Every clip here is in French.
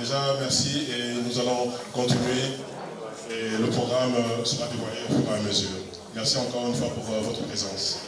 Déjà, merci et nous allons continuer. Et le programme sera dévoilé au fur et à mesure. Merci encore une fois pour votre présence.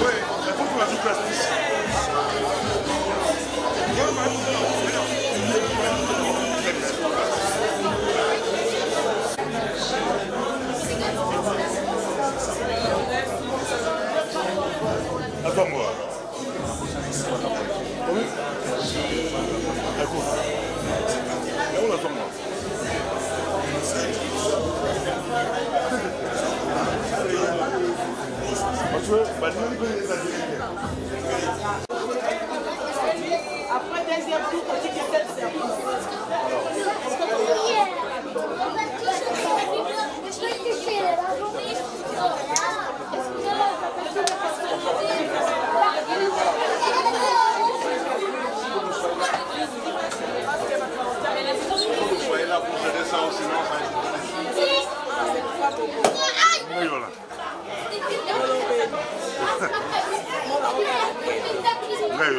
Ouais, il faut que la classe 10. Après deuxième tour, on dit que c'est service. Vous soyez là pour gérer ça aussi, non? Oui, voilà. Oui.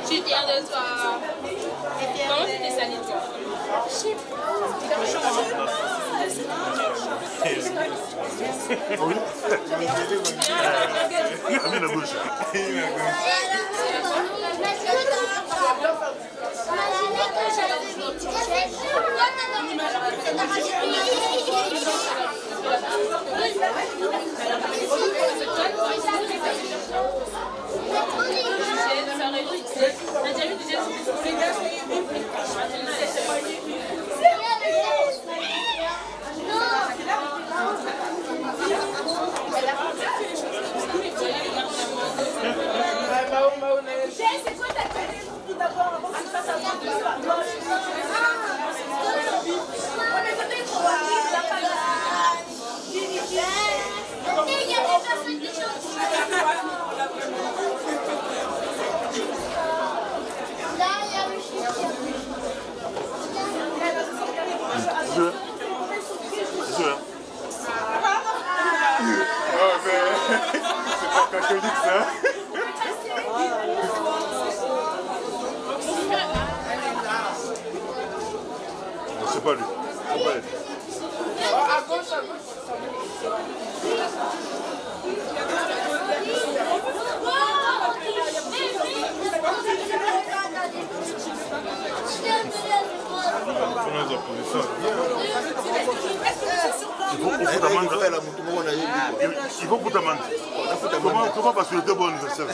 Tu es fière de toi. Comment tu t'es salée toi? Je sais Oui. Amène la gauche. C'est quoi ta télé tout d'abord avant que tu fasses un peu de ça? C'est pas catholique ça. C'est pas lui. C'est pas elle. À gauche, à gauche. Il faut pour ta main. Comment parce que c'était bon anniversaire?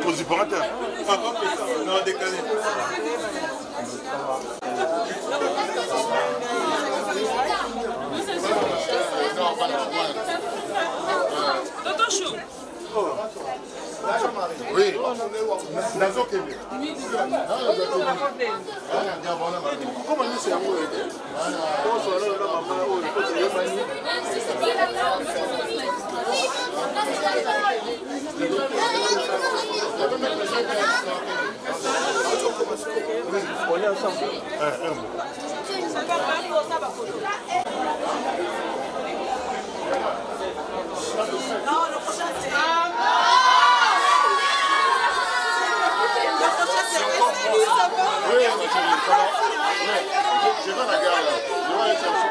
Posiparateur. Non, décalé. Tonton Chou. Oui. On est ensemble. Non, le prochain c'est... Oui, je vais la gare là. Je vais aller chercher.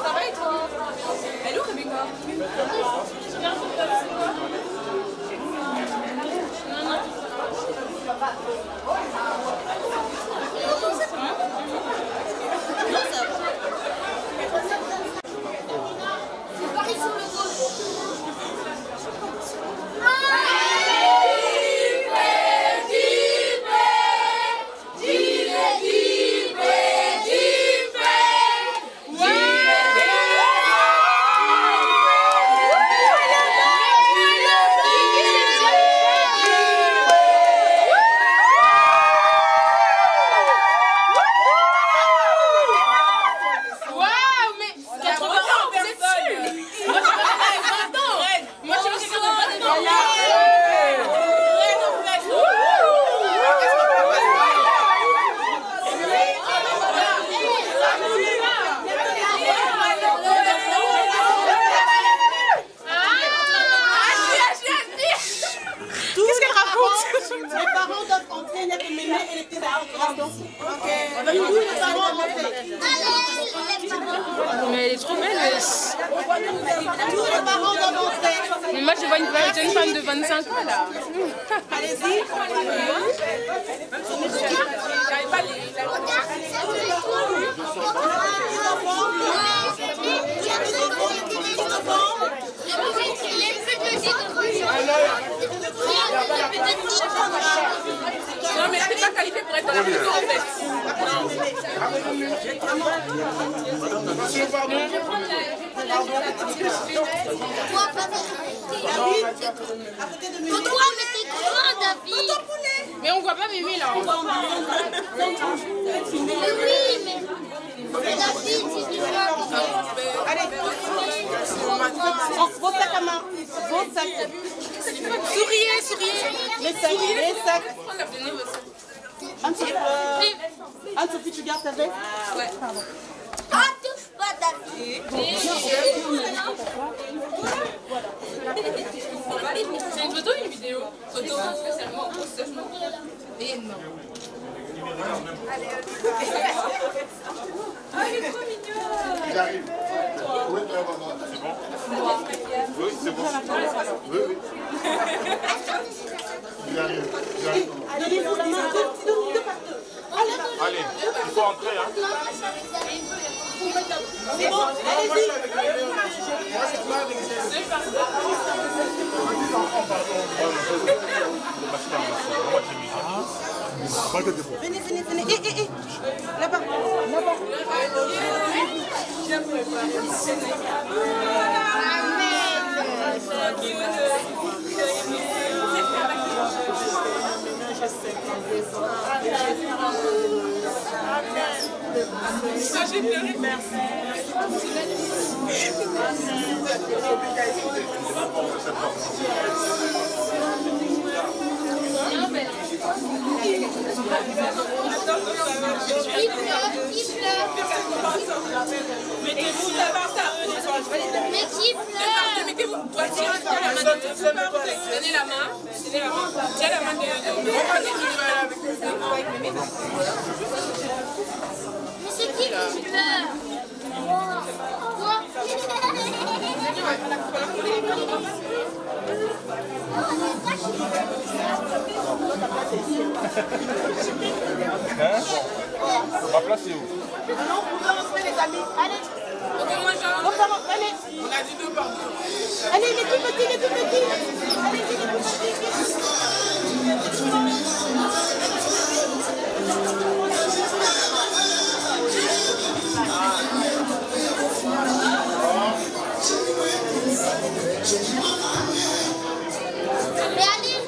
Ça va et toi? Elle est où Rebecca? Mais elle est trop belle. Mais moi je vois une jeune femme de 25 ans là. Allez-y. Non mais elle n'est pas qualifiée pour être dans la maison en fait. Mais on voit pas Mémé là. Allez, vos sacs à main. Vos sacs. Souriez, souriez. Les sacs, les sacs. Anne-Sophie, tu gardes ta veste? Ouais. Ah, touche pas David. C'est une photo ou une vidéo? Photo spécialement pour ce jeu. Et non. Allez, ah, il est trop mignon. J'arrive. Oui, c'est bon. Oui, c'est bon. Oui, oui. J'arrive. Donnez-vous la main. Allez, il faut entrer, hein. C'est bon, allez-y. Venez, venez, venez. Là-bas, là-bas. J'ai pleuré. Merci. Mettez-vous d'abord ça. Mais qui pleure? Mettez-vous. Toi, tiens la main. Donnez la main. Tiens la main de Mais c'est qui pleure? Quoi? On va placer où? Non, vous commencez les amis. Allez. Allez. On a dit deux par deux. Allez, les tout petits, les tout petits. Allez, les tout Mais allez.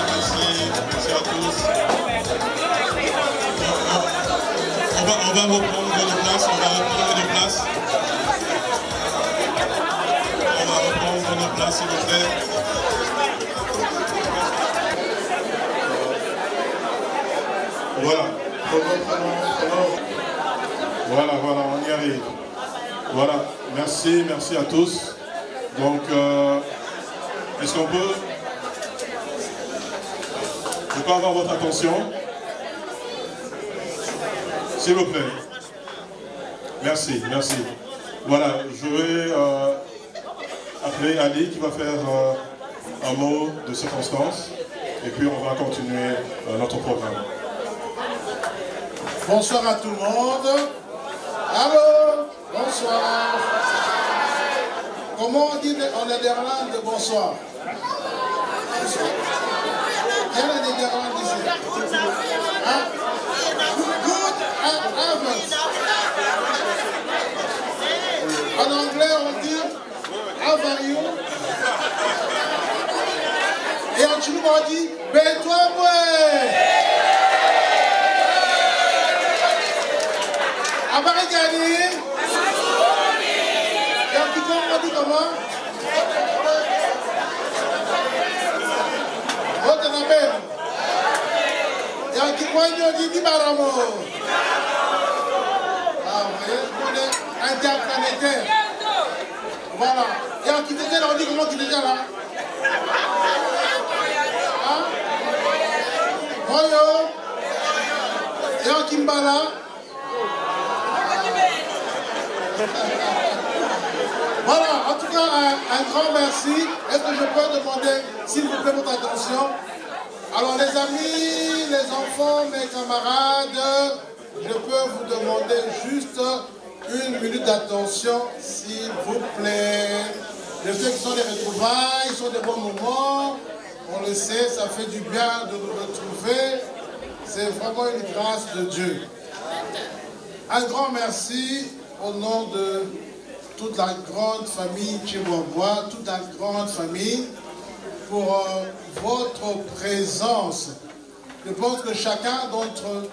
merci à tous. On va reprendre de place, on va reprendre de place. On va reprendre de place, s'il vous plaît. Voilà. Voilà, on y arrive. Voilà, merci à tous. Donc, est-ce qu'on peut... Je peux avoir votre attention? S'il vous plaît. Merci. Voilà, je vais appeler Ali qui va faire un mot de circonstance. Et puis on va continuer notre programme. Bonsoir à tout le monde. Allô? Bonsoir. Comment on dit en Néderlande bonsoir? Il y a des Néderlandes ici. Hein? Good Avond. En anglais on dit how are you? Et en chinois on dit ben toi ouais. Abarigani. Et en piquant on dit comment? Rotanabem. Et en kikwani on dit Dibaramo. Ah vous voyez, on est interplanétaire. Voilà. Et en Kitégal on dit comment Kitégal là? Hein? Moyo. Et en Kimbala? Voilà, en tout cas, un grand merci. Est-ce que je peux demander, s'il vous plaît, votre attention? Alors, les amis, les enfants, mes camarades, je peux vous demander juste une minute d'attention, s'il vous plaît. Je sais que ce sont des retrouvailles, ce sont des bons moments. On le sait, ça fait du bien de nous retrouver. C'est vraiment une grâce de Dieu. Un grand merci au nom de toute la grande famille Tchibourbois, toute la grande famille, pour votre présence. Je pense que chacun d'entre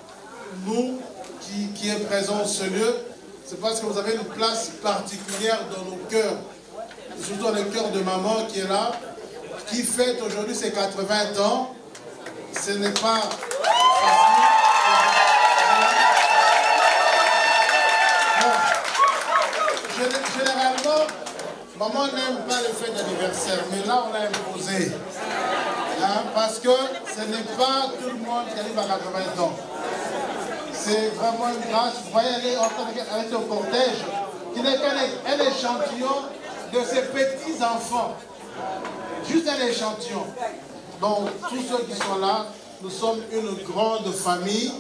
nous qui est présent sur ce lieu, c'est parce que vous avez une place particulière dans nos cœurs, surtout dans le cœur de maman qui est là, qui fête aujourd'hui ses 80 ans. Ce n'est pas facile. Généralement, maman n'aime pas les fêtes d'anniversaire, mais là on l'a imposé. Hein, parce que ce n'est pas tout le monde qui arrive à 80 ans. C'est vraiment une grâce. Vous voyez, elle est en train avec son cortège, qui n'est qu'un échantillon de ses petits-enfants. Juste un échantillon. Donc, tous ceux qui sont là, nous sommes une grande famille.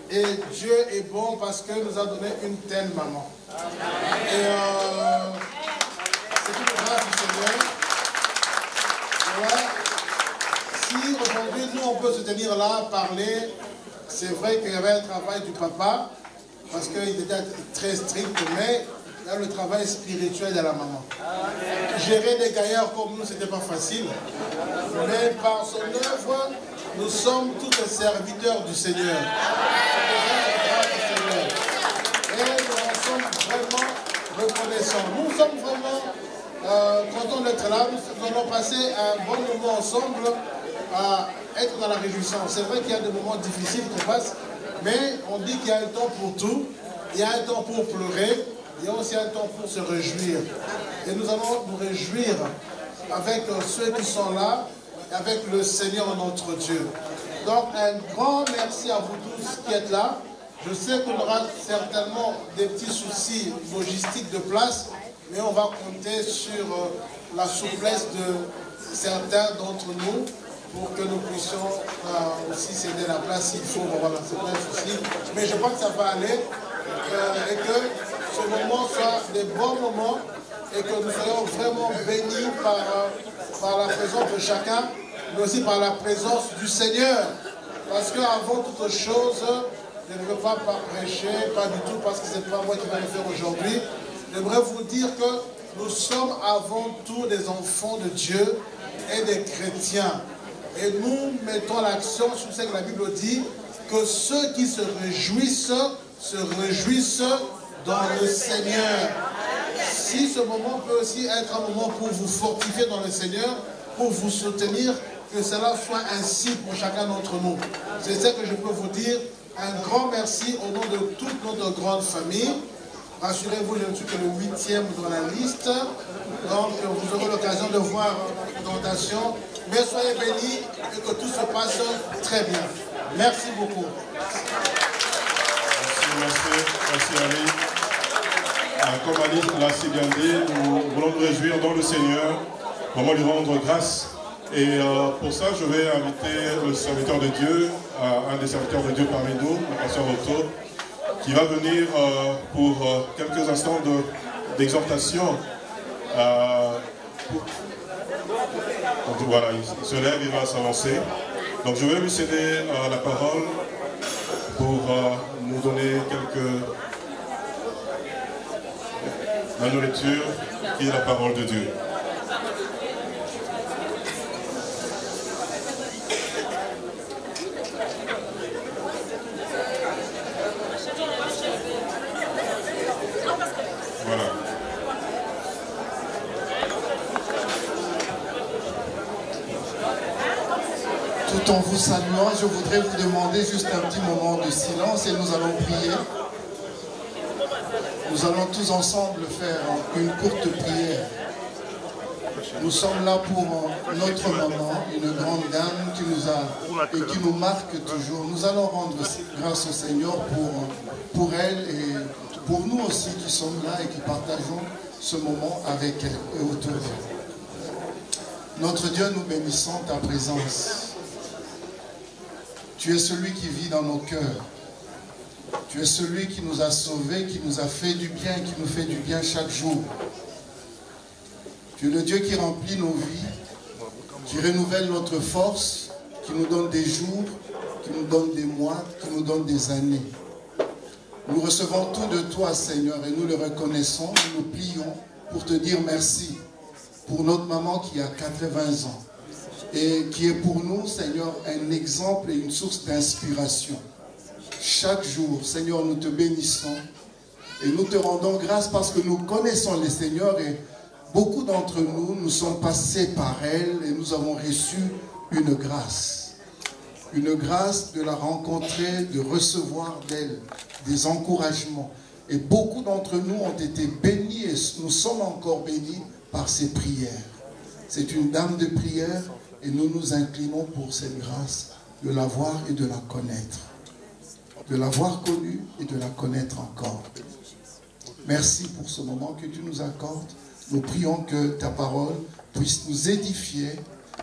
Et Dieu est bon parce qu'il nous a donné une telle maman. Et c'est une grâce du Seigneur. Ouais. Si aujourd'hui nous on peut se tenir là, parler, c'est vrai qu'il y avait un travail du papa, parce qu'il était très strict, mais il y a le travail spirituel de la maman. Gérer des gaillards comme nous, c'était pas facile. Mais par son œuvre, nous sommes tous les serviteurs du Seigneur. Et nous en sommes vraiment reconnaissants. Nous sommes vraiment contents d'être là. Nous allons passer un bon moment ensemble à être dans la réjouissance. C'est vrai qu'il y a des moments difficiles qu'on passe, mais on dit qu'il y a un temps pour tout. Il y a un temps pour pleurer, il y a aussi un temps pour se réjouir. Et nous allons nous réjouir avec ceux qui sont là, avec le Seigneur notre Dieu. Donc un grand merci à vous tous qui êtes là. Je sais qu'on aura certainement des petits soucis logistiques de place, mais on va compter sur la souplesse de certains d'entre nous pour que nous puissions aussi céder la place s'il faut. Bon, voilà, c'est pas un souci. Mais je crois que ça va aller et que ce moment soit des bons moments et que nous soyons vraiment bénis par la présence de chacun, mais aussi par la présence du Seigneur. Parce qu'avant toute chose, je ne veux pas prêcher, pas du tout, parce que ce n'est pas moi qui vais le faire aujourd'hui. J'aimerais vous dire que nous sommes avant tout des enfants de Dieu et des chrétiens. Et nous mettons l'accent sur ce que la Bible dit, que ceux qui se réjouissent dans le Seigneur. Si ce moment peut aussi être un moment pour vous fortifier dans le Seigneur, pour vous soutenir, que cela soit ainsi pour chacun d'entre nous. C'est ce que je peux vous dire. Un grand merci au nom de toute notre grande famille. Rassurez-vous, je ne suis que le 8e dans la liste. Donc, vous aurez l'occasion de voir la présentation. Mais soyez bénis et que tout se passe très bien. Merci beaucoup. Merci Ali. Comme Ali l'a si bien dit, nous voulons nous réjouir dans le Seigneur, vraiment lui rendre grâce. Et pour ça, je vais inviter le serviteur de Dieu, un des serviteurs de Dieu parmi nous, le pasteur Otto, qui va venir pour quelques instants d'exhortation. Donc voilà, il se lève, il va s'avancer. Donc je vais lui céder la parole pour nous donner la nourriture qui est la parole de Dieu. Voilà. Tout en vous saluant, je voudrais vous demander juste un petit moment de silence et nous allons prier. Nous allons tous ensemble faire une courte prière. Nous sommes là pour notre maman, une grande dame qui qui nous marque toujours. Nous allons rendre grâce au Seigneur pour elle et pour nous aussi qui sommes là et qui partageons ce moment avec elle et autour d'elle. Notre Dieu, nous bénissons ta présence. Tu es celui qui vit dans nos cœurs. Tu es celui qui nous a sauvés, qui nous a fait du bien, qui nous fait du bien chaque jour. Tu es le Dieu qui remplit nos vies, qui renouvelle notre force, qui nous donne des jours, qui nous donne des mois, qui nous donne des années. Nous recevons tout de toi, Seigneur, et nous le reconnaissons, nous nous plions pour te dire merci pour notre maman qui a 80 ans et qui est pour nous, Seigneur, un exemple et une source d'inspiration. Chaque jour, Seigneur, nous te bénissons et nous te rendons grâce parce que nous connaissons le Seigneur et beaucoup d'entre nous, nous sommes passés par elle et nous avons reçu une grâce. Une grâce de la rencontrer, de recevoir d'elle des encouragements. Et beaucoup d'entre nous ont été bénis et nous sommes encore bénis par ses prières. C'est une dame de prière et nous nous inclinons pour cette grâce de la voir et de la connaître. De l'avoir connue et de la connaître encore. Merci pour ce moment que tu nous accordes. Nous prions que ta parole puisse nous édifier.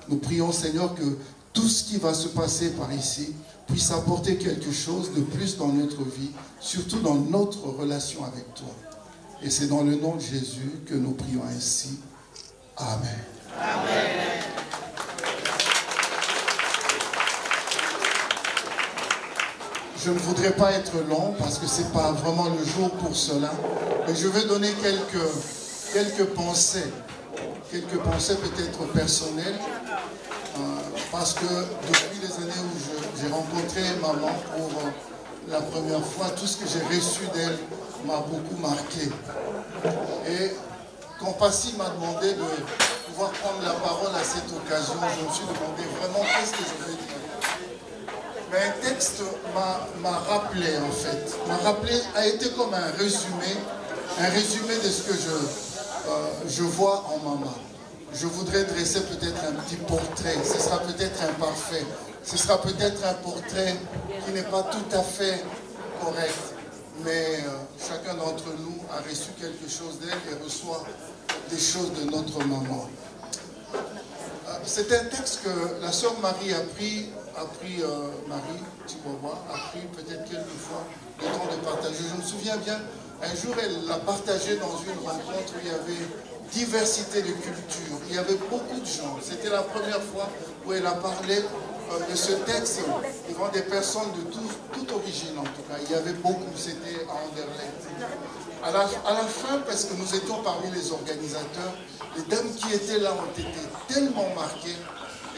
Nous prions, Seigneur, que tout ce qui va se passer par ici puisse apporter quelque chose de plus dans notre vie, surtout dans notre relation avec toi. Et c'est dans le nom de Jésus que nous prions ainsi. Amen. Amen. Je ne voudrais pas être long parce que ce n'est pas vraiment le jour pour cela. Mais je vais donner quelques pensées peut-être personnelles. Parce que depuis les années où j'ai rencontré maman pour la première fois, tout ce que j'ai reçu d'elle m'a beaucoup marqué. Et quand Passy m'a demandé de pouvoir prendre la parole à cette occasion, je me suis demandé vraiment qu'est-ce que je vais dire. Mais un texte m'a rappelé en fait, a été comme un résumé de ce que je vois en maman. Je voudrais dresser peut-être un petit portrait, ce sera peut-être imparfait, ce sera peut-être un portrait qui n'est pas tout à fait correct, mais chacun d'entre nous a reçu quelque chose d'elle et reçoit des choses de notre maman. C'est un texte que la sœur Marie a pris peut-être quelques fois le temps de partager. Je me souviens bien, un jour elle l'a partagé dans une rencontre où il y avait diversité de cultures, il y avait beaucoup de gens. C'était la première fois où elle a parlé de ce texte devant des personnes de toute origine en tout cas. Il y avait beaucoup, c'était à Anderlecht. À la fin, parce que nous étions parmi les organisateurs, les dames qui étaient là ont été tellement marquées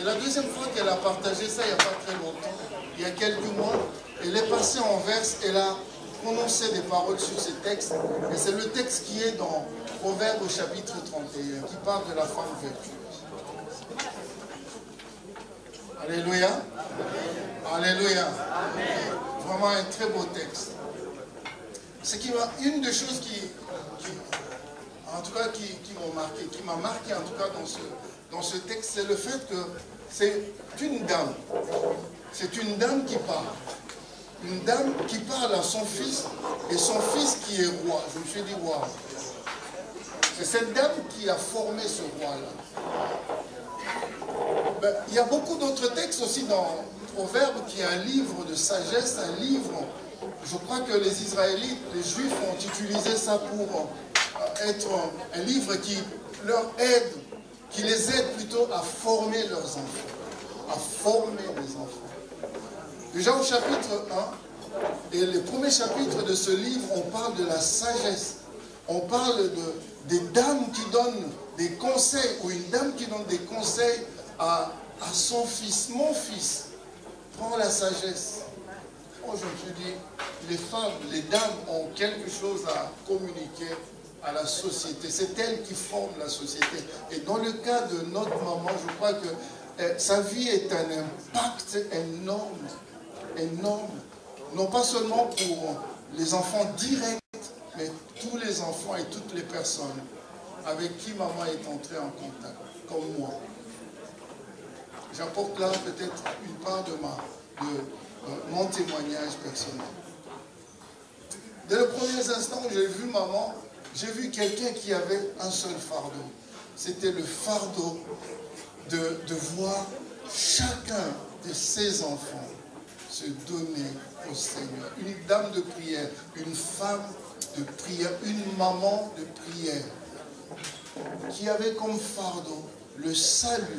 Et la deuxième fois qu'elle a partagé ça, il n'y a pas très longtemps, il y a quelques mois, elle est passée en verse, elle a prononcé des paroles sur ces textes. Et c'est le texte qui est dans Proverbes au chapitre 31, qui parle de la femme vertueuse. Alléluia. Alléluia. Vraiment un très beau texte. C'est une des choses en tout cas, qui m'a marqué en tout cas dans ce texte, c'est le fait que c'est une dame. C'est une dame qui parle. Une dame qui parle à son fils, et son fils qui est roi. Je me suis dit, waouh. C'est cette dame qui a formé ce roi-là. Ben, il y a beaucoup d'autres textes aussi dans Proverbes, qui est un livre de sagesse, un livre. Je crois que les Israélites, les Juifs ont utilisé ça pour être un livre qui leur aide, qui les aide plutôt à former leurs enfants. À former les enfants. Déjà au chapitre 1, et le premier chapitre de ce livre, on parle de la sagesse. On parle des dames qui donnent des conseils, ou une dame qui donne des conseils à son fils. Mon fils, prends la sagesse. Oh, je me suis dit, les femmes, les dames ont quelque chose à communiquer à la société. C'est elles qui forment la société. Et dans le cas de notre maman, je crois que sa vie est un impact énorme, énorme. Non pas seulement pour les enfants directs, mais tous les enfants et toutes les personnes avec qui maman est entrée en contact, comme moi. J'apporte là peut-être une part de mon témoignage personnel. Dès les premiers instants où j'ai vu maman, j'ai vu quelqu'un qui avait un seul fardeau. C'était le fardeau de voir chacun de ses enfants se donner au Seigneur. Une dame de prière, une femme de prière, une maman de prière, qui avait comme fardeau le salut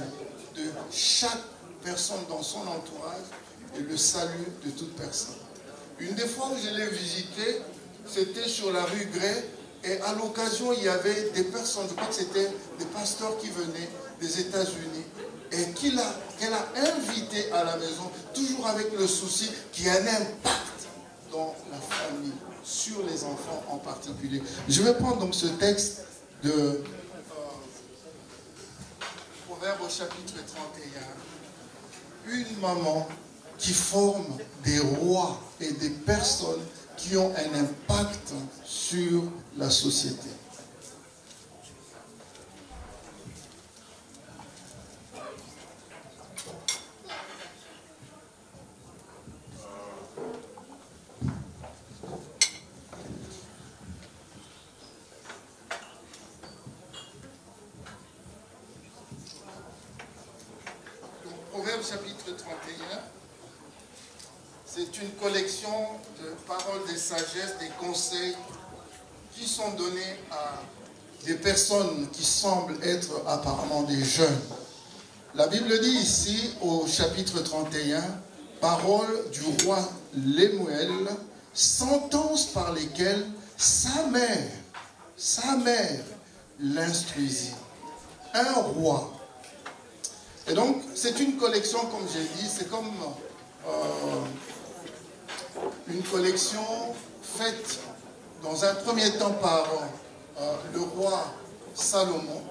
de chaque personne dans son entourage et le salut de toute personne. Une des fois où je l'ai visité, c'était sur la rue Gray, et à l'occasion, il y avait des personnes, je crois que c'était des pasteurs qui venaient des États-Unis, et qu'elle a invité à la maison, toujours avec le souci qu'il y ait un impact dans la famille, sur les enfants en particulier. Je vais prendre donc ce texte de Proverbes au chapitre 31. Une maman qui forme des rois et des personnes qui ont un impact sur la société. Proverbe chapitre 31, c'est une collection de paroles de sagesse, des conseils qui sont donnés à des personnes qui semblent être apparemment des jeunes. La Bible dit ici, au chapitre 31, paroles du roi Lemuel, sentences par lesquelles sa mère l'instruisit. Un roi. Et donc, c'est une collection, comme j'ai dit, c'est comme une collection faite dans un premier temps par le roi Salomon,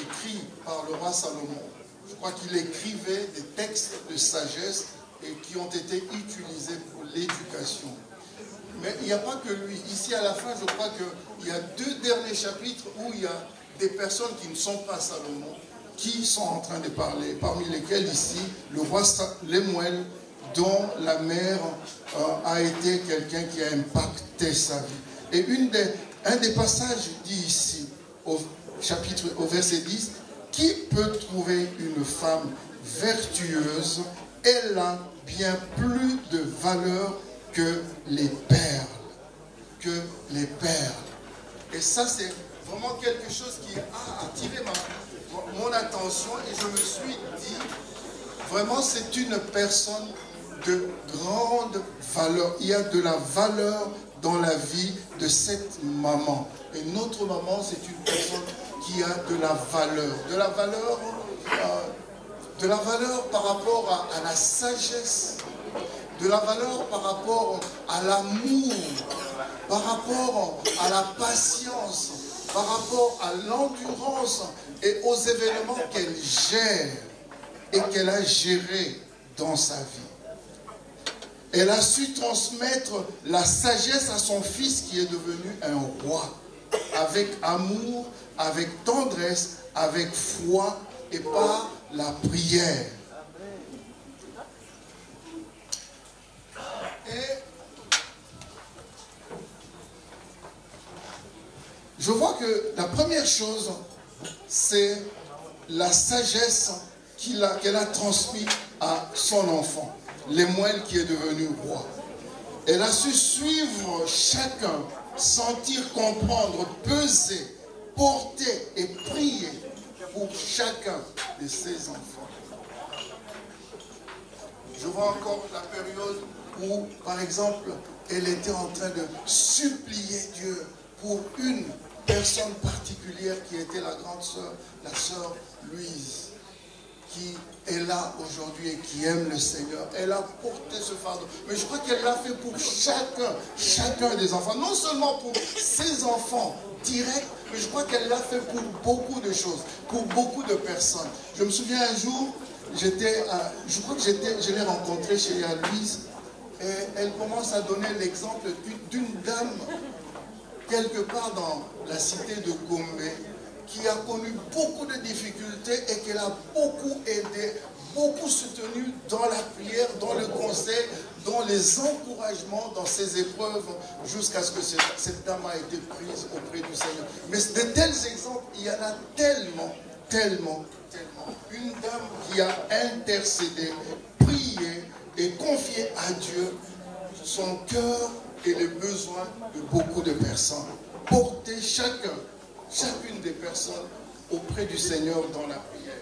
écrit par le roi Salomon. Je crois qu'il écrivait des textes de sagesse et qui ont été utilisés pour l'éducation. Mais il n'y a pas que lui. Ici, à la fin, je crois qu'il y a 2 derniers chapitres où il y a des personnes qui ne sont pas Salomon, qui sont en train de parler, parmi lesquels ici, le roi Lemuel, dont la mère a été quelqu'un qui a impacté sa vie. Et un des passages dit ici, au verset 10, « Qui peut trouver une femme vertueuse? Elle a bien plus de valeur que les perles. » Que les perles. Et ça, c'est vraiment quelque chose qui a attiré mon attention, et je me suis dit, vraiment, c'est une personne de grande valeur. Il y a de la valeur dans la vie de cette maman. Et notre maman, c'est une personne qui a de la valeur. De la valeur de la valeur par rapport à la sagesse, de la valeur par rapport à l'amour, par rapport à la patience, par rapport à l'endurance et aux événements qu'elle gère et qu'elle a gérés dans sa vie. Elle a su transmettre la sagesse à son fils qui est devenu un roi, avec amour, avec tendresse, avec foi et par la prière. Et je vois que la première chose, c'est la sagesse qu'elle a transmise à son enfant, Lemuel qui est devenu roi. Elle a su suivre chacun, sentir, comprendre, peser, porter et prier pour chacun de ses enfants. Je vois encore la période où, par exemple, elle était en train de supplier Dieu pour une personne particulière qui était la grande sœur, la sœur Louise, qui est là aujourd'hui et qui aime le Seigneur. Elle a porté ce fardeau. Mais je crois qu'elle l'a fait pour chacun des enfants. Non seulement pour ses enfants directs, mais je crois qu'elle l'a fait pour beaucoup de choses, pour beaucoup de personnes. Je me souviens un jour, je crois que je l'ai rencontrée chez Louise, et elle commence à donner l'exemple d'une dame, quelque part dans la cité de Gombe, qui a connu beaucoup de difficultés et qu'elle a beaucoup aidé, beaucoup soutenu dans la prière, dans le conseil, dans les encouragements, dans ses épreuves, jusqu'à ce que cette dame a été prise auprès du Seigneur. Mais de tels exemples, il y en a tellement, tellement, tellement. Une dame qui a intercédé, prié et confié à Dieu son cœur et les besoins de beaucoup de personnes. Porter chacune des personnes auprès du Seigneur dans la prière.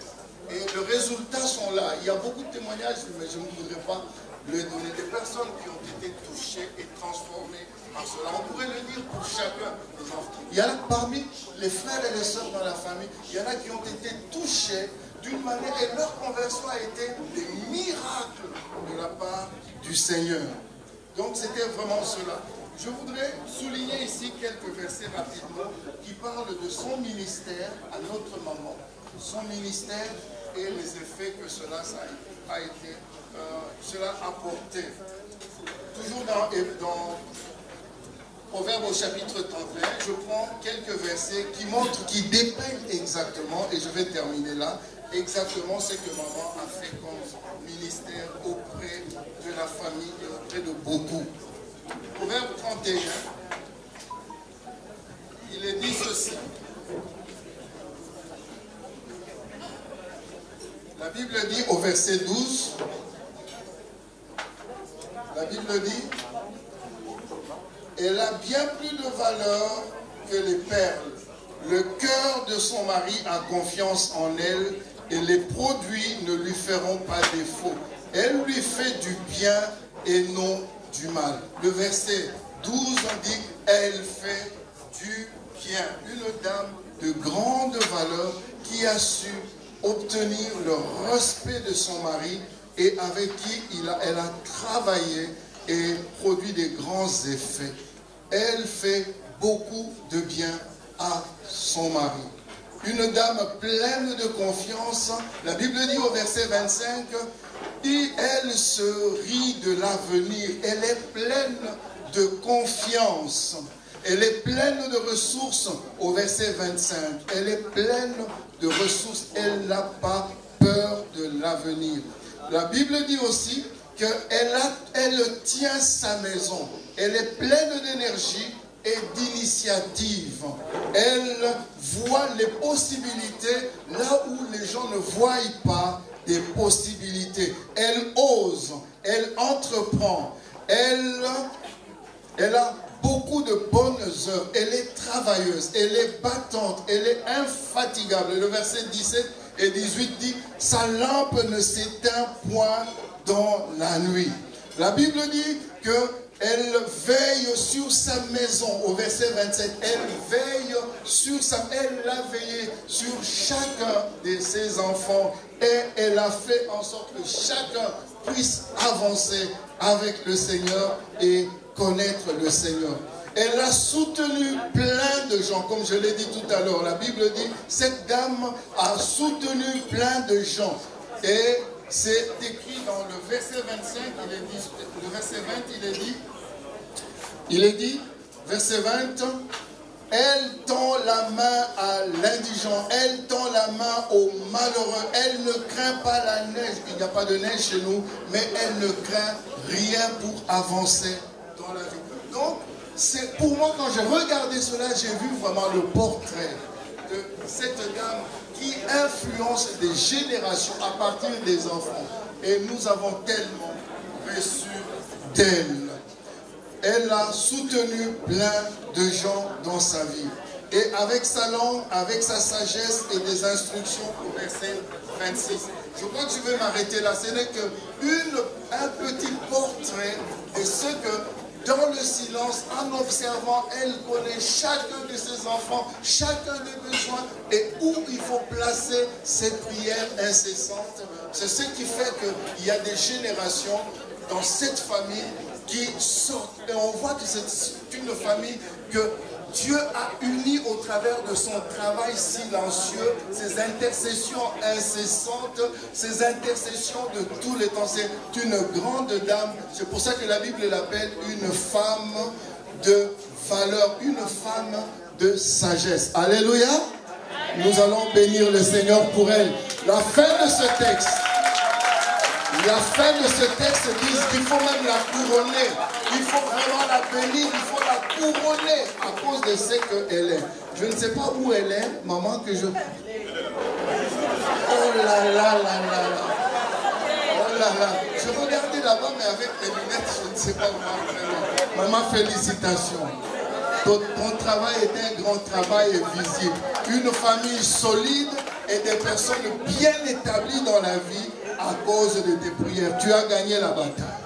Et les résultats sont là. Il y a beaucoup de témoignages, mais je ne voudrais pas les donner. Des personnes qui ont été touchées et transformées par cela. On pourrait le dire pour chacun des enfants. Il y en a parmi les frères et les sœurs dans la famille, il y en a qui ont été touchés d'une manière, et leur conversion a été des miracles de la part du Seigneur. Donc c'était vraiment cela. Je voudrais souligner ici quelques versets rapidement qui parlent de son ministère à notre maman, son ministère et les effets que cela a apporté. Toujours dans Proverbe au chapitre 31, je prends quelques versets qui montrent, qui dépeignent exactement, et je vais terminer là, exactement ce que maman a fait comme ministère auprès de la famille et auprès de beaucoup. Proverbe 31, il est dit ceci. La Bible dit au verset 12, la Bible dit, elle a bien plus de valeur que les perles. Le cœur de son mari a confiance en elle et les produits ne lui feront pas défaut. Elle lui fait du bien et non du mal. Le verset 12 dit, elle fait du bien. Une dame de grande valeur qui a su obtenir le respect de son mari et avec qui elle a travaillé et produit des grands effets. Elle fait beaucoup de bien à son mari. Une dame pleine de confiance, la Bible dit au verset 25, et elle se rit de l'avenir. Elle est pleine de confiance. Elle est pleine de ressources au verset 25. Elle est pleine de ressources. Elle n'a pas peur de l'avenir. La Bible dit aussi qu'elle tient sa maison. Elle est pleine d'énergie et d'initiative. Elle voit les possibilités là où les gens ne voient pas des possibilités. Elle ose, elle entreprend, elle a beaucoup de bonnes œuvres, elle est travailleuse, elle est battante, elle est infatigable. Le verset 17 et 18 dit, sa lampe ne s'éteint point dans la nuit. La Bible dit Elle veille sur sa maison, au verset 27. Elle veille sur sa maison. Elle a veillé sur chacun de ses enfants. Et elle a fait en sorte que chacun puisse avancer avec le Seigneur et connaître le Seigneur. Elle a soutenu plein de gens, comme je l'ai dit tout à l'heure. La Bible dit, cette dame a soutenu plein de gens. Et c'est écrit dans le verset 25, le verset 20, il est dit, verset 20, elle tend la main à l'indigent, elle tend la main au malheureux, elle ne craint pas la neige, il n'y a pas de neige chez nous, mais elle ne craint rien pour avancer dans la vie. Donc, c'est pour moi, quand j'ai regardé cela, j'ai vu vraiment le portrait de cette dame qui influence des générations à partir des enfants. Et nous avons tellement reçu d'elle. Elle a soutenu plein de gens dans sa vie. Et avec sa langue, avec sa sagesse et des instructions au verset 26. Je crois que je vais m'arrêter là. Ce n'est qu'un petit portrait de ce que, dans le silence, en observant, elle connaît chacun de ses enfants, chacun des besoins et où il faut placer cette prière incessante. C'est ce qui fait qu'il y a des générations dans cette famille qui sortent. Et on voit que c'est une famille que Dieu a unie au travers de son travail silencieux, ses intercessions incessantes, ses intercessions de tous les temps. C'est une grande dame. C'est pour ça que la Bible l'appelle une femme de valeur, une femme de sagesse. Alléluia. Nous allons bénir le Seigneur pour elle. La fin de ce texte. La fin de ce texte dit qu'il faut même la couronner. Il faut vraiment la bénir, il faut la couronner à cause de ce qu'elle est. Je ne sais pas où elle est, maman, que je... Oh là là là là là. Oh là là. Je regardais là-bas, mais avec les lunettes, je ne sais pas où. Maman, félicitations. Ton travail est un grand travail visible. Une famille solide et des personnes bien établies dans la vie à cause de tes prières. Tu as gagné la bataille.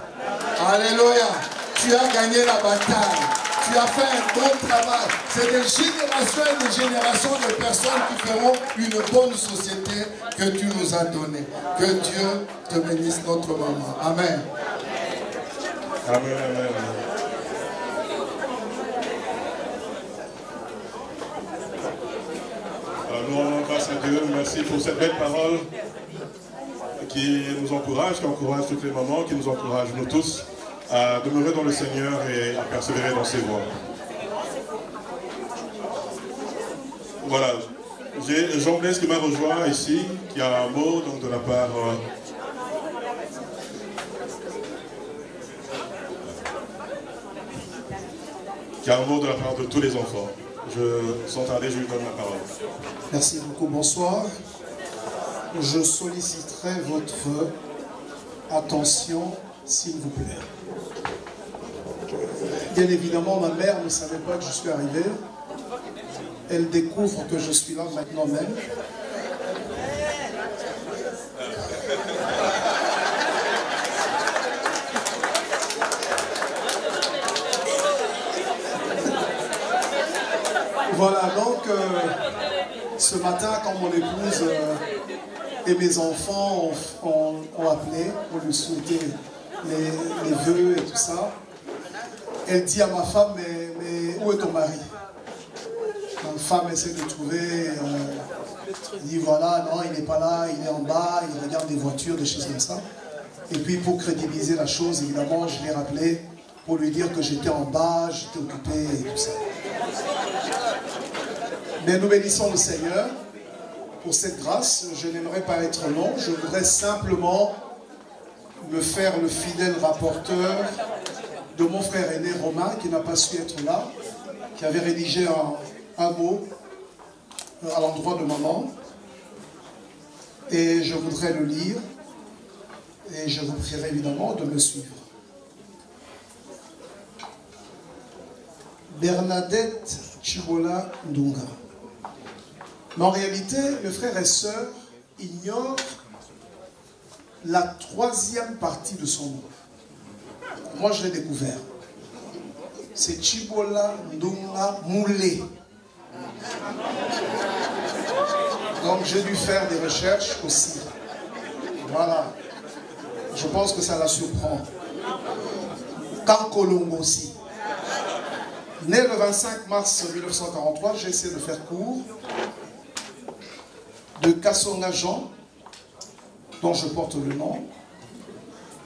Alléluia. Tu as gagné la bataille. Tu as fait un bon travail. C'est des générations et des générations de personnes qui feront une bonne société que tu nous as donnée. Que Dieu te bénisse notre maman. Amen. Amen, amen. Alors, nous rendons grâce à Dieu. Merci pour cette belle parole qui nous encourage, qui encourage toutes les mamans, qui nous encourage nous tous à demeurer dans le Seigneur et à persévérer dans ses voies. Voilà, j'ai Jean Blaise qui m'a rejoint ici, qui a un mot donc, de la part... qui a un mot de la part de tous les enfants. Sans tarder, je lui donne la parole. Merci beaucoup, bonsoir. Je solliciterai votre attention, s'il vous plaît. Bien évidemment, ma mère ne savait pas que je suis arrivé. Elle découvre que je suis là maintenant même. Voilà, donc, ce matin, quand mon épouse et mes enfants ont appelé pour lui souhaiter les vœux et tout ça, elle dit à ma femme, mais où est ton mari? Ma femme essaie de trouver, elle dit voilà, non, il n'est pas là, il est en bas, il regarde des voitures, des choses comme ça. Et puis pour crédibiliser la chose, évidemment, je l'ai rappelé pour lui dire que j'étais en bas, j'étais occupé et tout ça. Mais nous bénissons le Seigneur pour cette grâce. Je n'aimerais pas être long, je voudrais simplement me faire le fidèle rapporteur de mon frère aîné Romain, qui n'a pas su être là, qui avait rédigé un mot à l'endroit de maman. Et je voudrais le lire, et je vous prierai évidemment de me suivre. Bernadette Chibola Ndunga. Mais en réalité, mes frères et sœurs ignorent la troisième partie de son nom. Moi, je l'ai découvert. c'est Chibola Ndunga Moulé. Donc j'ai dû faire des recherches aussi. Voilà. Je pense que ça la surprend. Kankolongo aussi. Né le 25 mars 1943, j'ai essayé de faire court, de Kassonga Jean, dont je porte le nom,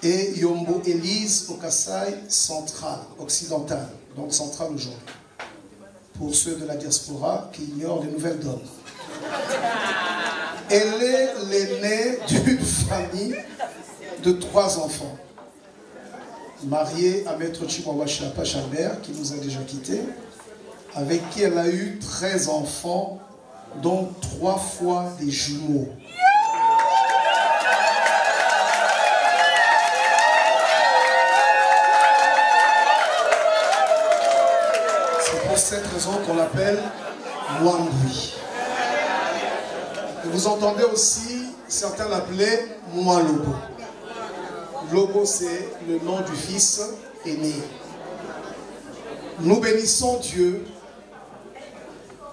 et Yombo Élise au Kassai central, occidental, donc central aujourd'hui. Pour ceux de la diaspora qui ignorent les nouvelles donnes. Elle est l'aînée d'une famille de 3 enfants. Mariée à Maître Chihuahua Chilapa Chalbert, qui nous a déjà quittés, avec qui elle a eu 13 enfants, dont 3 fois des jumeaux. C'est pour cette raison qu'on l'appelle Mwangui. Et vous entendez aussi, certains l'appelaient Mwalobo. Lobo, c'est le nom du fils aîné. Nous bénissons Dieu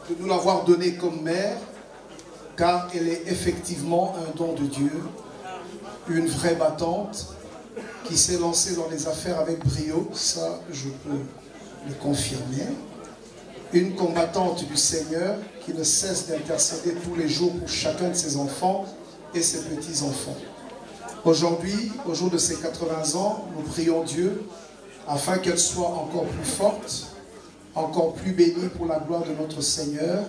de nous l'avoir donné comme mère, car elle est effectivement un don de Dieu, une vraie battante qui s'est lancée dans les affaires avec brio, ça je peux le confirmer. Une combattante du Seigneur qui ne cesse d'intercéder tous les jours pour chacun de ses enfants et ses petits-enfants. Aujourd'hui, au jour de ses 80 ans, nous prions Dieu afin qu'elle soit encore plus forte, encore plus bénie pour la gloire de notre Seigneur.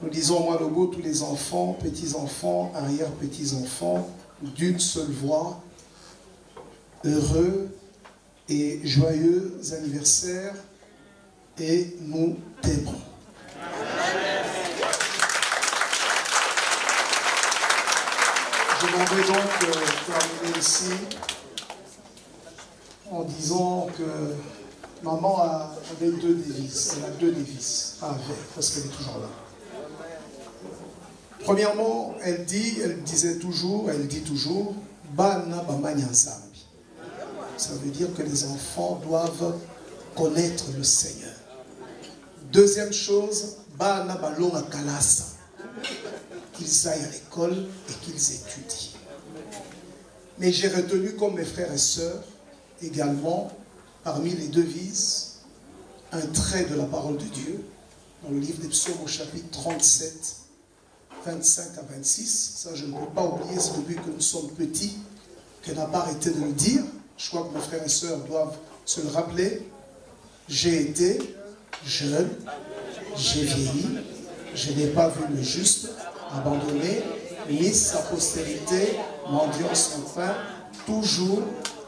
Nous disons moi le beau, tous les enfants, petits-enfants, arrière-petits-enfants, d'une seule voix, heureux et joyeux anniversaire, et nous t'aimons. Je m'aimerais donc terminer ici en disant que maman avait 2 devises. Elle a 2 devises. Parce qu'elle est toujours là. Premièrement, elle dit toujours, Bana Bamanya Nzambi. Ça veut dire que les enfants doivent connaître le Seigneur. Deuxième chose, Bana Balonga Kalasa. Qu'ils aillent à l'école et qu'ils étudient. Mais j'ai retenu comme mes frères et sœurs également, parmi les devises, un trait de la parole de Dieu, dans le livre des Psaumes au chapitre 37, 25 à 26. Ça, je ne peux pas oublier, c'est depuis que nous sommes petits qu'elle n'a pas arrêté de le dire. Je crois que mes frères et sœurs doivent se le rappeler. J'ai été jeune, j'ai vieilli, je n'ai pas vu le juste abandonné, ni sa postérité mendiant son pain. Toujours,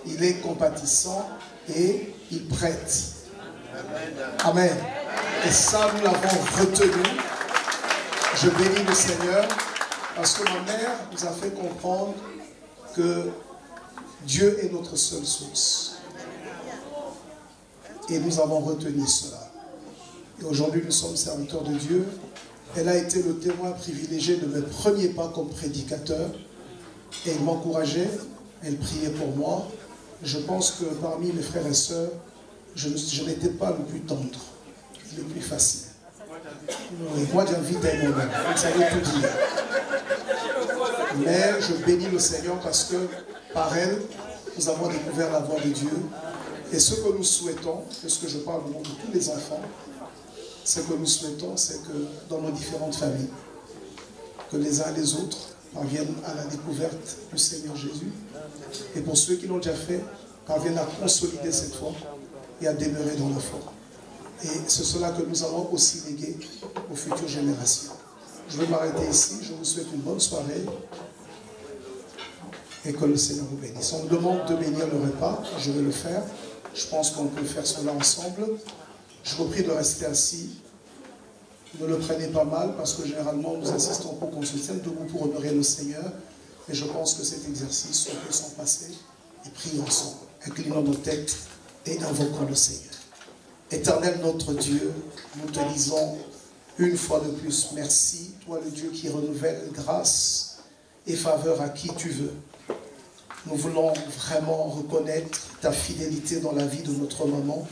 il est compatissant et il prête. Amen. Et ça, nous l'avons retenu. Je bénis le Seigneur parce que ma mère nous a fait comprendre que Dieu est notre seule source. Et nous avons retenu cela. Et aujourd'hui, nous sommes serviteurs de Dieu. Elle a été le témoin privilégié de mes premiers pas comme prédicateur. Et elle m'encourageait, elle priait pour moi. Je pense que parmi mes frères et sœurs, je n'étais pas le plus tendre, le plus facile. Moi, j'invite à moi, vous savez tout dire. Mais je bénis le Seigneur parce que par elle, nous avons découvert la voix de Dieu. Et ce que nous souhaitons, et ce que je parle au nom de tous les enfants, ce que nous souhaitons, c'est que dans nos différentes familles, que les uns et les autres parviennent à la découverte du Seigneur Jésus. Et pour ceux qui l'ont déjà fait, parviennent à consolider cette foi et à demeurer dans la foi. Et c'est cela que nous allons aussi léguer aux futures générations. Je vais m'arrêter ici. Je vous souhaite une bonne soirée et que le Seigneur vous bénisse. On me demande de bénir le repas. Je vais le faire. Je pense qu'on peut faire cela ensemble. Je vous prie de rester assis. Ne le prenez pas mal parce que généralement nous insistons pour qu'on se tienne debout pour honorer le Seigneur. Et je pense que cet exercice, on peut s'en passer et prier ensemble. Inclinons nos têtes et invoquons le Seigneur. Éternel notre Dieu, nous te disons une fois de plus merci, toi le Dieu qui renouvelle grâce et faveur à qui tu veux. Nous voulons vraiment reconnaître ta fidélité dans la vie de notre maman.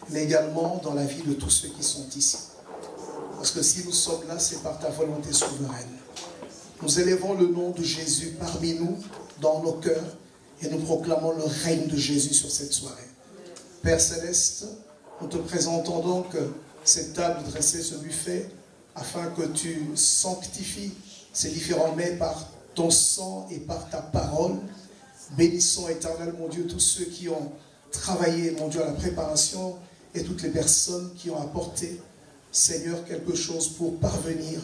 mais également dans la vie de tous ceux qui sont ici. Parce que si nous sommes là, c'est par ta volonté souveraine. Nous élevons le nom de Jésus parmi nous, dans nos cœurs, et nous proclamons le règne de Jésus sur cette soirée. Père Céleste, nous te présentons donc cette table dressée, ce buffet, afin que tu sanctifies ces différents mets par ton sang et par ta parole. Bénissons, Éternel, mon Dieu, tous ceux qui ont travaillé, mon Dieu, à la préparation et toutes les personnes qui ont apporté, Seigneur, quelque chose pour parvenir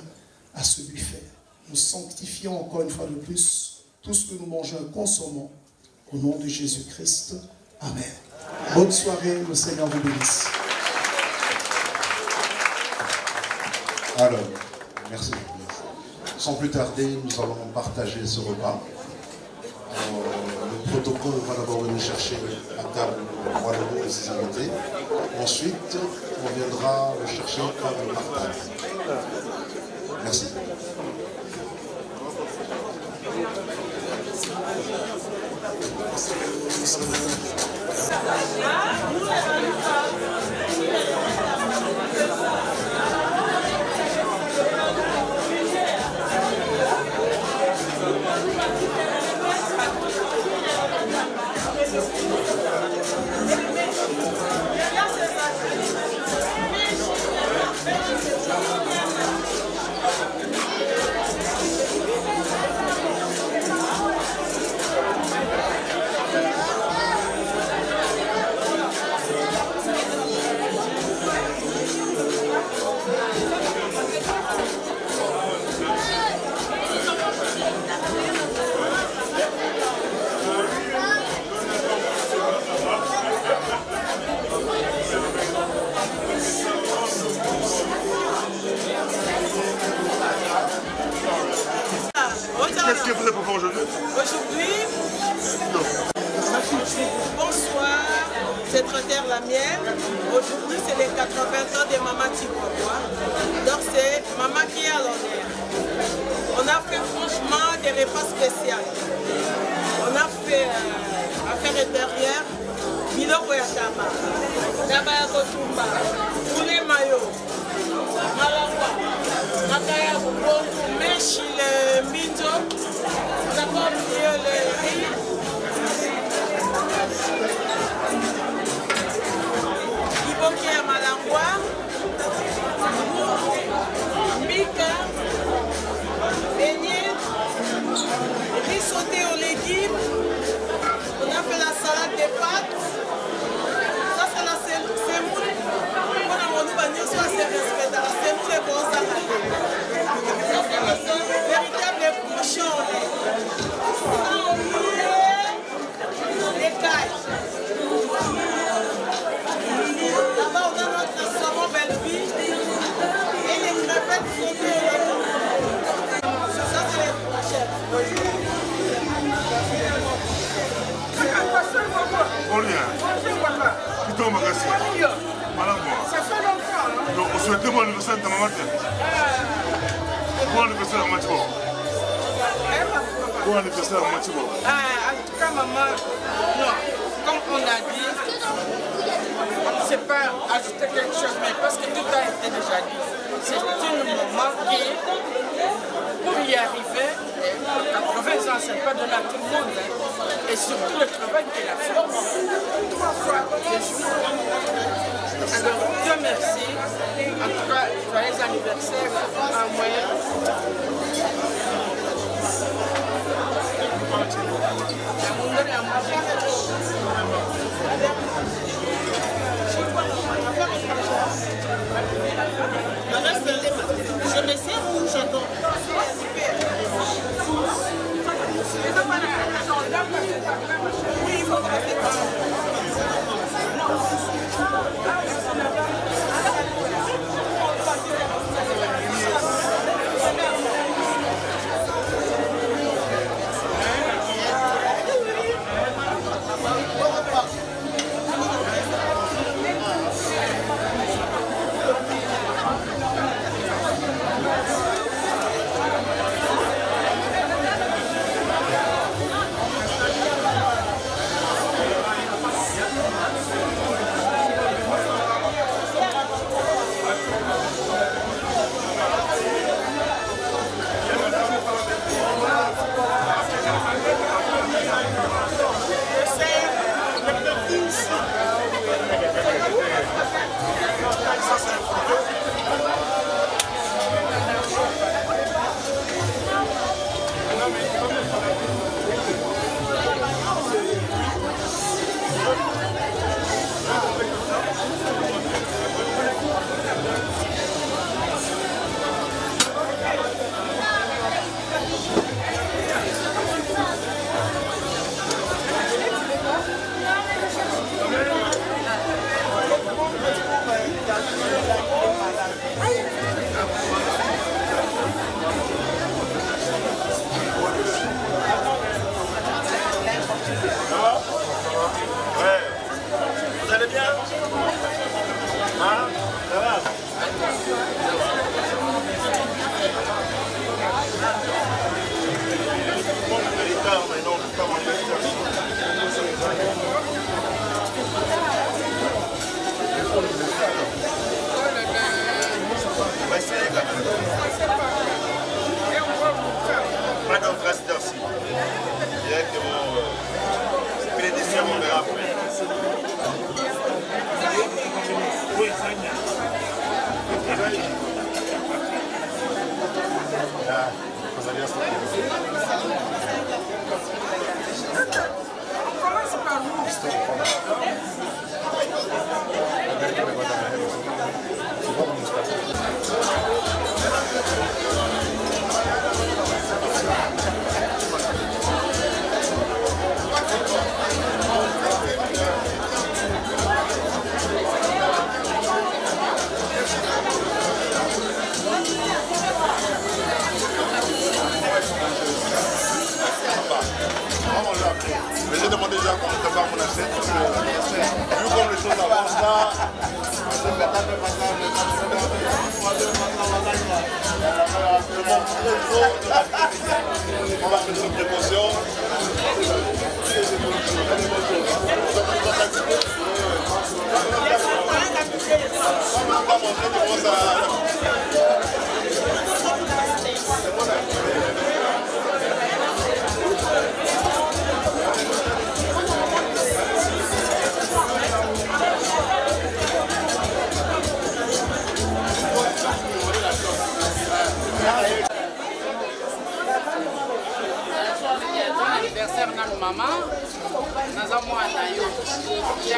à ce buffet. Nous sanctifions encore une fois de plus tout ce que nous mangeons et consommons au nom de Jésus-Christ. Amen. Bonne soirée, le Seigneur vous bénisse. Alors, merci. Sans plus tarder, nous allons partager ce repas. Le protocole va d'abord venir chercher à table le roi et ses invités. Ensuite, on viendra le chercher table par table. Merci. Qu'est-ce que vous avez pour faire aujourd'hui? Aujourd'hui, bonsoir, c'est Trotteur la mienne. Aujourd'hui, c'est les 80 ans de Maman Tiboua. Donc, c'est Maman qui est à l'honneur. On a fait franchement des repas spéciaux. On a fait affaires intérieures, Biloko ya Taba, Taba ya Kotumba, poulet mayo, Malangwa, Makaya Boukongo, Meshi le Minzo, on n'a pas oublié le riz. Iboki ya Malangwa, Mika, beignet, riz sauté aux légumes. On a fait la salade de pâtes. Ça, c'est la semoule. On a mon nouveau soit c'est respect. La semoule est bon, ça. Ça, c'est le véritable cochon. Sans oublier les cailles. Là-bas, on a notre saumon Belleville et les crevettes sautées. Ça, c'est les prochaines. Plutôt magasin. Ça fait longtemps. Donc on souhaite bon anniversaire de ta maman. Bon anniversaire à Matibo. Bon anniversaire à Matibo. En tout cas, maman, non, comme on a dit, on ne sait pas ajouter quelque chose, mais parce que tout a été déjà dit. C'est une maman qui, pour y arriver, 80 ans, ce n'est pas donné à tout le monde. Et surtout le travail qu'elle a fait. 3 fois par jour. Alors, Dieu merci. En tout cas, joyeux anniversaire à moi. Je me sers ou j'attends? Oui, il faut passer par là.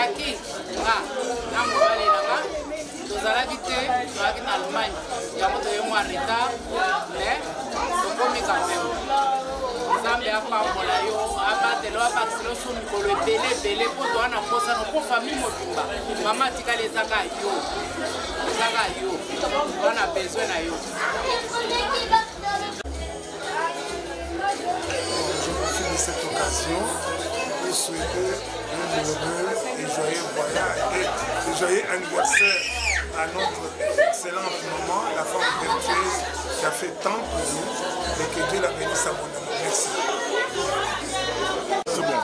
Jackie, na mobali nanga tozalaki te tozalaki na Allemagne yango toyongo en retard mais tokomi quand même Nzambe apambola yo abatelo abakiselo so mikolo ebele mpo toa na mposano mpo famille mobimba mama atikali ezaka yo toa na besoin na yo. Je profite de cette occasion pour souhaiter un heureux et joyeux voyage et joyeux anniversaire à notre excellente maman, la femme vertueuse qui a fait tant pour nous et que Dieu la bénisse abondamment. Merci. C'est bon.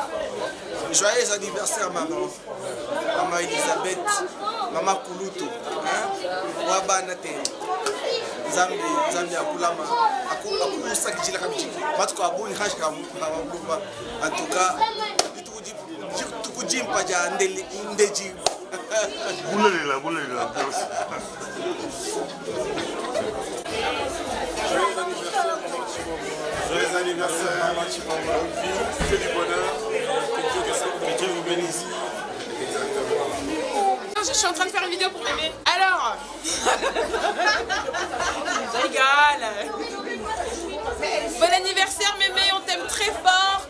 Joyeux anniversaire maman. Maman Elisabeth, maman Kuluto. Wabanate. Zambi akulama. Akusa kijila kamchiki. Matuko abuni khashika mabumba. En tout cas, tukujimpa ja ndeji. Boulela. Joyeux anniversaire, Maman Chibamba. Que du bonheur, que Dieu vous bénisse. Je suis en train de faire une vidéo pour Mémé. Alors je rigole. Bon anniversaire Mémé, on t'aime très fort.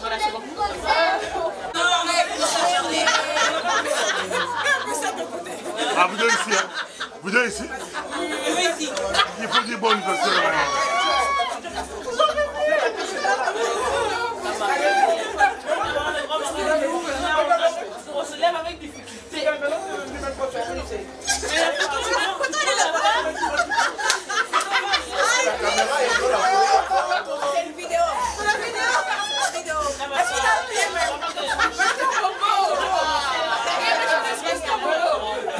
Voilà, c'est bon. Ah, vous êtes ici, hein? Vous êtes ici? Oui, ici. Il faut dire bon anniversaire. On se lève avec difficulté.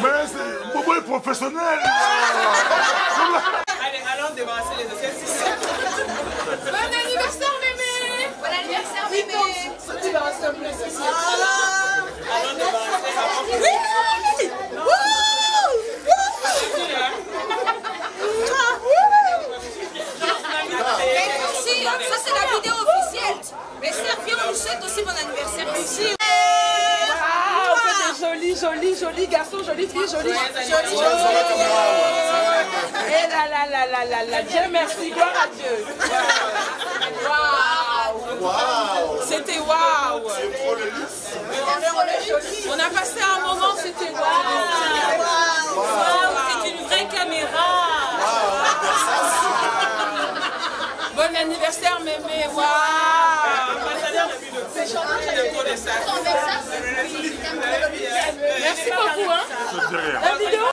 Mais c'est Bobo est professionnel. Allez, allons débarrasser les assiettes. Bon anniversaire Mémé. Bon anniversaire Mémé. Allons débarrasser. Ça c'est la vidéo officielle. Mais Servier, on nous souhaite aussi bon anniversaire ici. Joli garçon, jolie fille, jolie. Et là, Dieu merci, gloire à Dieu. Waouh. C'était waouh. On a passé un moment, c'était waouh. C'est une vraie caméra. Bon anniversaire Mémé, waouh. Merci beaucoup. Hein. La vidéo.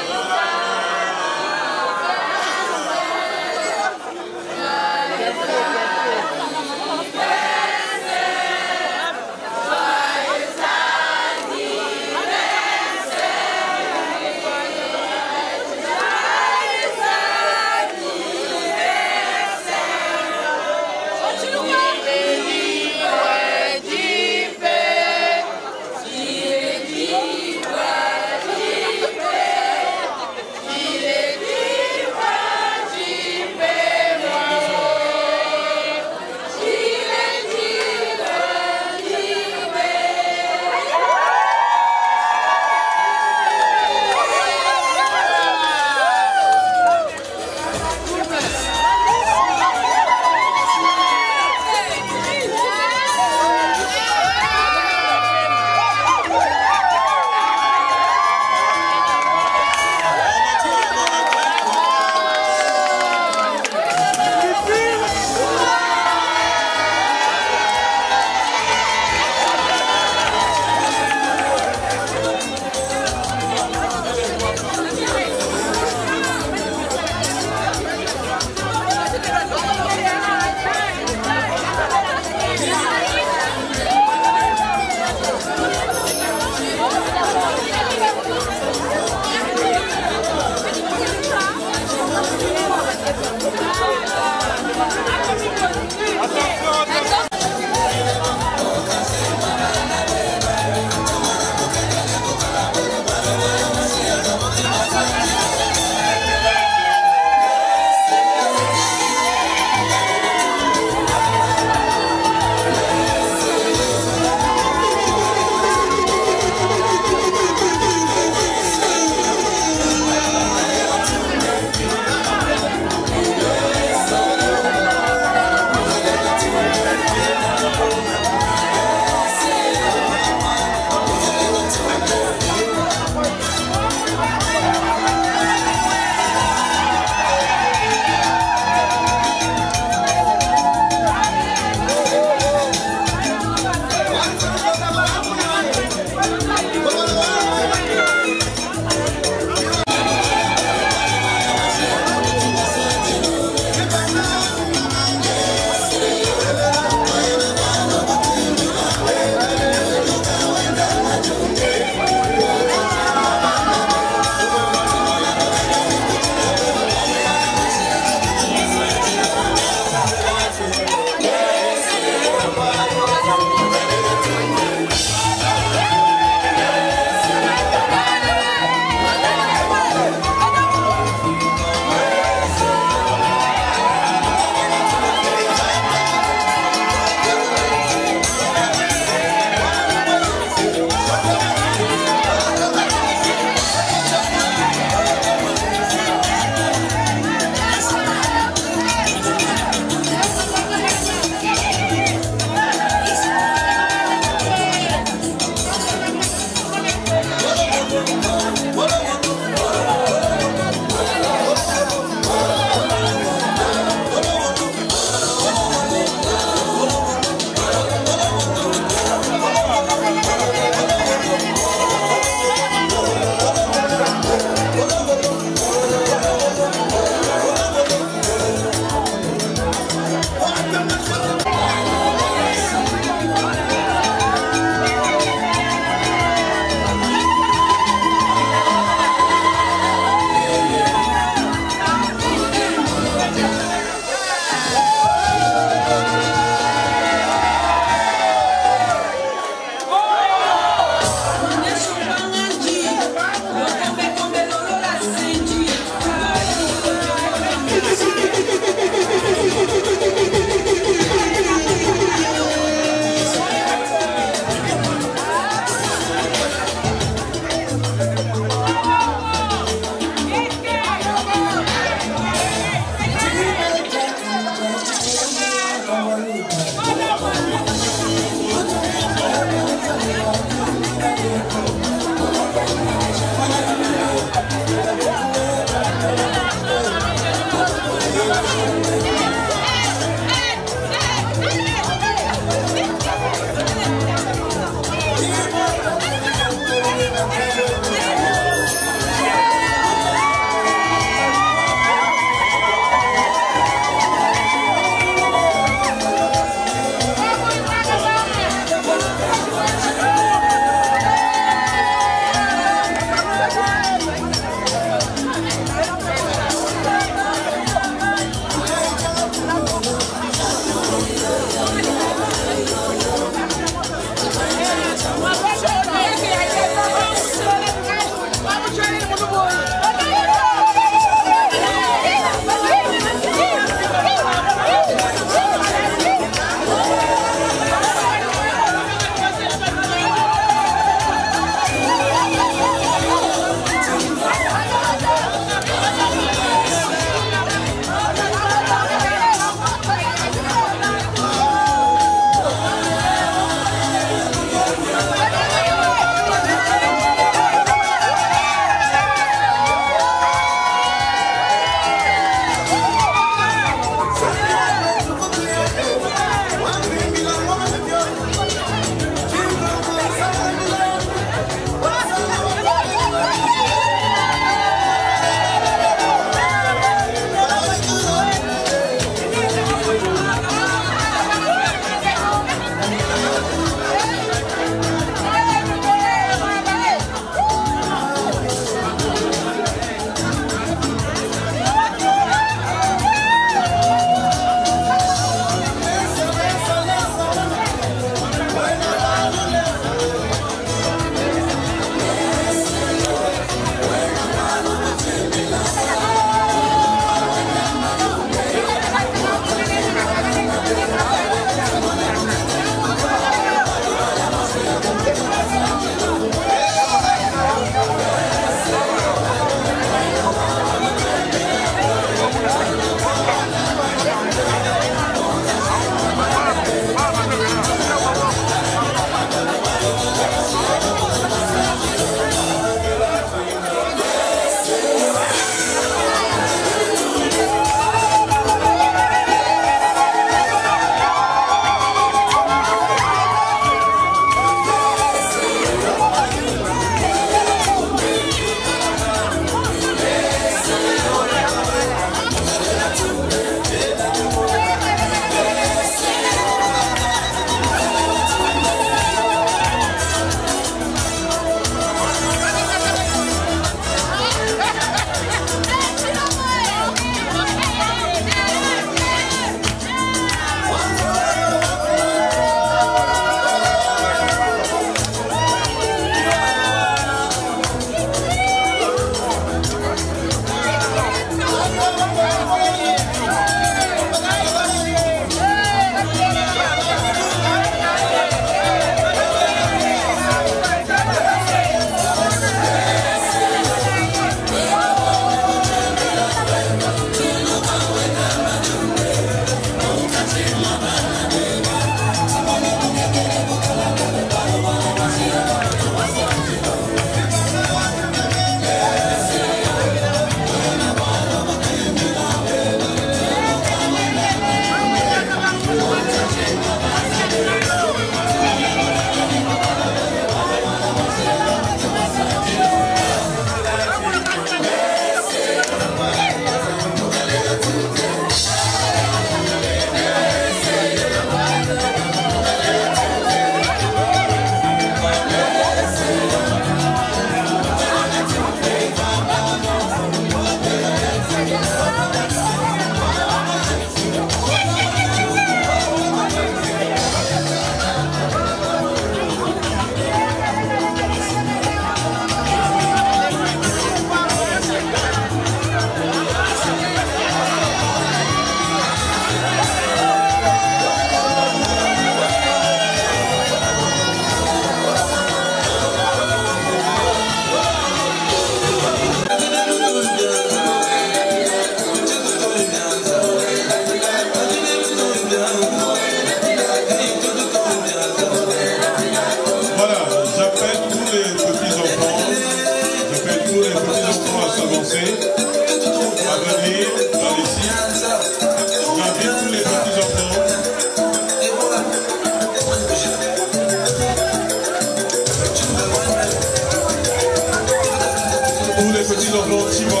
Merci Laurent Tibois.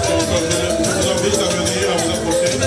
Je vous invite à venir, à vous approcher.